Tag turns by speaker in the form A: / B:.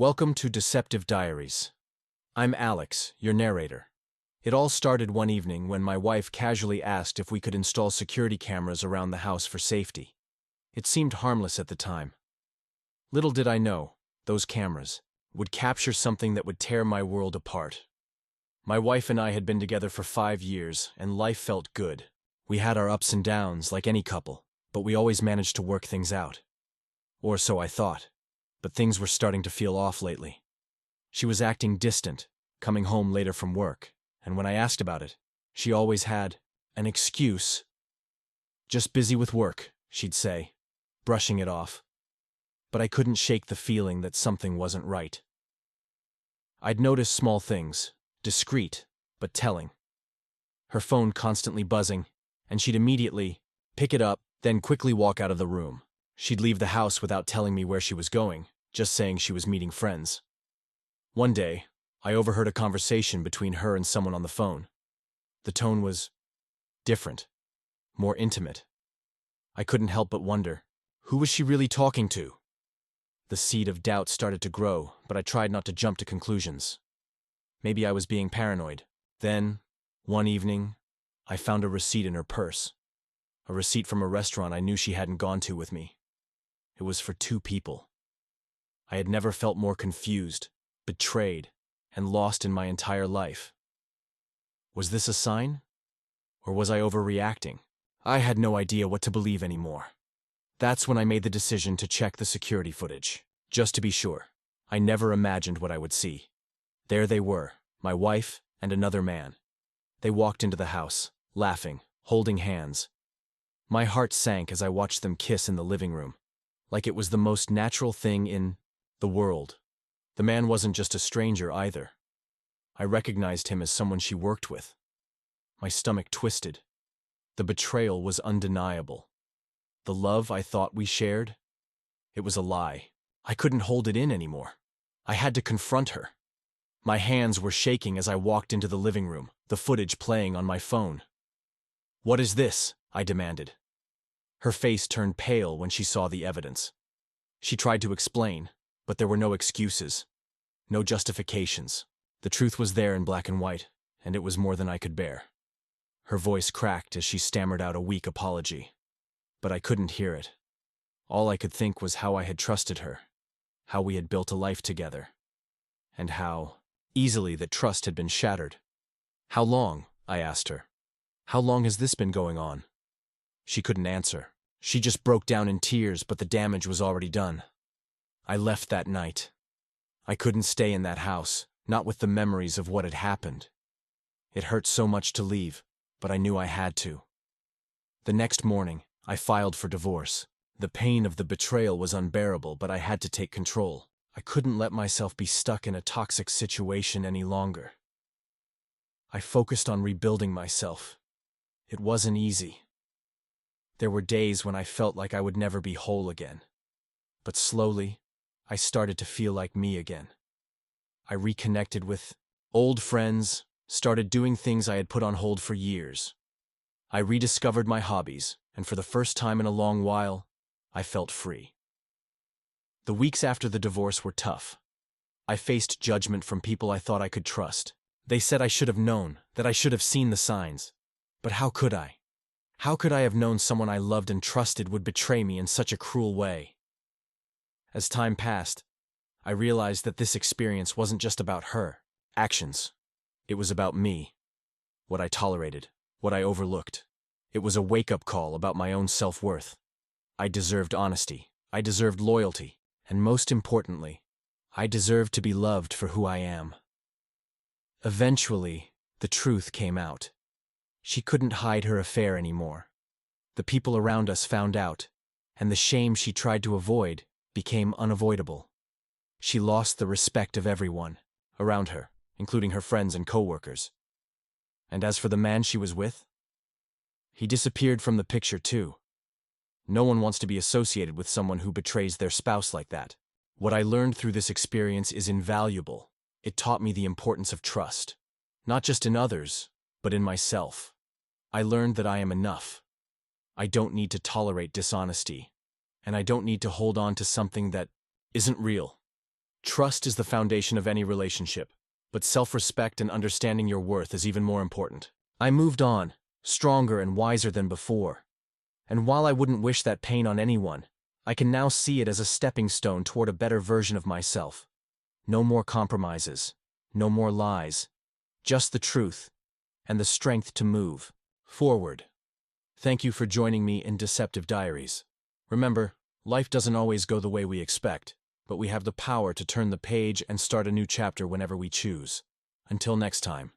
A: Welcome to Deceptive Diaries. I'm Alex, your narrator. It all started one evening when my wife casually asked if we could install security cameras around the house for safety. It seemed harmless at the time. Little did I know, those cameras would capture something that would tear my world apart. My wife and I had been together for 5 years, and life felt good. We had our ups and downs, like any couple, but we always managed to work things out. Or so I thought. But things were starting to feel off lately. She was acting distant, coming home later from work, and when I asked about it, she always had an excuse. Just busy with work, she'd say, brushing it off. But I couldn't shake the feeling that something wasn't right. I'd notice small things, discreet, but telling. Her phone constantly buzzing, and she'd immediately pick it up, then quickly walk out of the room. She'd leave the house without telling me where she was going, just saying she was meeting friends. One day, I overheard a conversation between her and someone on the phone. The tone was different, more intimate. I couldn't help but wonder, who was she really talking to? The seed of doubt started to grow, but I tried not to jump to conclusions. Maybe I was being paranoid. Then, one evening, I found a receipt in her purse. A receipt from a restaurant I knew she hadn't gone to with me. It was for 2 people. I had never felt more confused, betrayed, and lost in my entire life. Was this a sign? Or was I overreacting? I had no idea what to believe anymore. That's when I made the decision to check the security footage. Just to be sure, I never imagined what I would see. There they were, my wife and another man. They walked into the house, laughing, holding hands. My heart sank as I watched them kiss in the living room, like it was the most natural thing in the world. The man wasn't just a stranger either. I recognized him as someone she worked with. My stomach twisted. The betrayal was undeniable. The love I thought we shared? It was a lie. I couldn't hold it in anymore. I had to confront her. My hands were shaking as I walked into the living room, the footage playing on my phone. "What is this?" I demanded. Her face turned pale when she saw the evidence. She tried to explain, but there were no excuses, no justifications. The truth was there in black and white, and it was more than I could bear. Her voice cracked as she stammered out a weak apology. But I couldn't hear it. All I could think was how I had trusted her, how we had built a life together, and how easily that trust had been shattered. "How long?" I asked her. "How long has this been going on?" She couldn't answer. She just broke down in tears, but the damage was already done. I left that night. I couldn't stay in that house, not with the memories of what had happened. It hurt so much to leave, but I knew I had to. The next morning, I filed for divorce. The pain of the betrayal was unbearable, but I had to take control. I couldn't let myself be stuck in a toxic situation any longer. I focused on rebuilding myself. It wasn't easy. There were days when I felt like I would never be whole again. But slowly, I started to feel like me again. I reconnected with old friends, started doing things I had put on hold for years. I rediscovered my hobbies, and for the first time in a long while, I felt free. The weeks after the divorce were tough. I faced judgment from people I thought I could trust. They said I should have known, that I should have seen the signs. But how could I? How could I have known someone I loved and trusted would betray me in such a cruel way? As time passed, I realized that this experience wasn't just about her actions. It was about me, what I tolerated, what I overlooked. It was a wake-up call about my own self-worth. I deserved honesty. I deserved loyalty. And most importantly, I deserved to be loved for who I am. Eventually, the truth came out. She couldn't hide her affair anymore. The people around us found out, and the shame she tried to avoid became unavoidable. She lost the respect of everyone around her, including her friends and coworkers. And as for the man she was with, he disappeared from the picture too. No one wants to be associated with someone who betrays their spouse like that. What I learned through this experience is invaluable. It taught me the importance of trust, not just in others, but in myself. I learned that I am enough. I don't need to tolerate dishonesty, and I don't need to hold on to something that isn't real. Trust is the foundation of any relationship, but self-respect and understanding your worth is even more important. I moved on, stronger and wiser than before. And while I wouldn't wish that pain on anyone, I can now see it as a stepping stone toward a better version of myself. No more compromises, no more lies, just the truth, and the strength to move forward. Thank you for joining me in Deceptive Diaries. Remember, life doesn't always go the way we expect, but we have the power to turn the page and start a new chapter whenever we choose. Until next time.